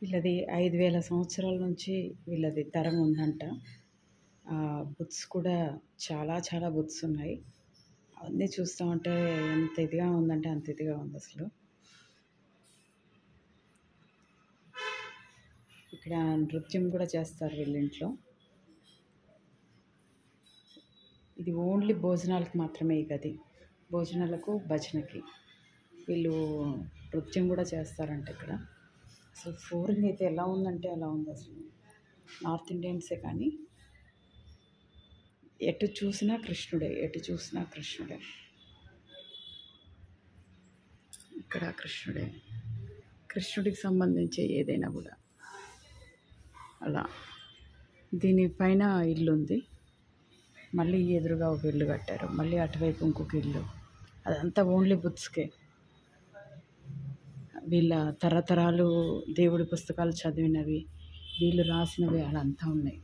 వీళ్ళది 5000 సంవత్సరాల నుంచి వీళ్ళది తరం ఉందంట. బుత్స్ కూడా చాలా చాలా బుత్స్ ఉన్నాయి. అవన్నీ చూస్తా ఉంటే ఎంత ఇదిగా ఉందంటే అంత ఇదిగా ఉంది అసలు. ఇక్కడ నృత్యం కూడా చేస్తారు వీళ్ళింట్లో. ఇది ఓన్లీ భోజనాలకు మాత్రమే ఈ గది. భోజనాలకు భజనకి వీళ్ళు నృత్యం కూడా చేస్తారంట ఇక్కడ. అసలు ఫ్లోరింగ్ అయితే ఎలా ఉందంటే అలా ఉంది అసలు. నార్త్ ఇండియన్సే కానీ ఎటు చూసినా కృష్ణుడే, ఎటు చూసినా కృష్ణుడే. ఇక్కడ కృష్ణుడే, కృష్ణుడికి సంబంధించి ఏదైనా కూడా అలా. దీనిపైన ఇల్లు ఉంది, మళ్ళీ ఎదురుగా ఒక ఇల్లు కట్టారు, మళ్ళీ అటువైపు ఇంకొక ఇల్లు. అదంతా ఓన్లీ బుత్స్కే. వీళ్ళ తరతరాలు దేవుడి పుస్తకాలు చదివినవి, వీళ్ళు రాసినవి అదంతా ఉన్నాయి.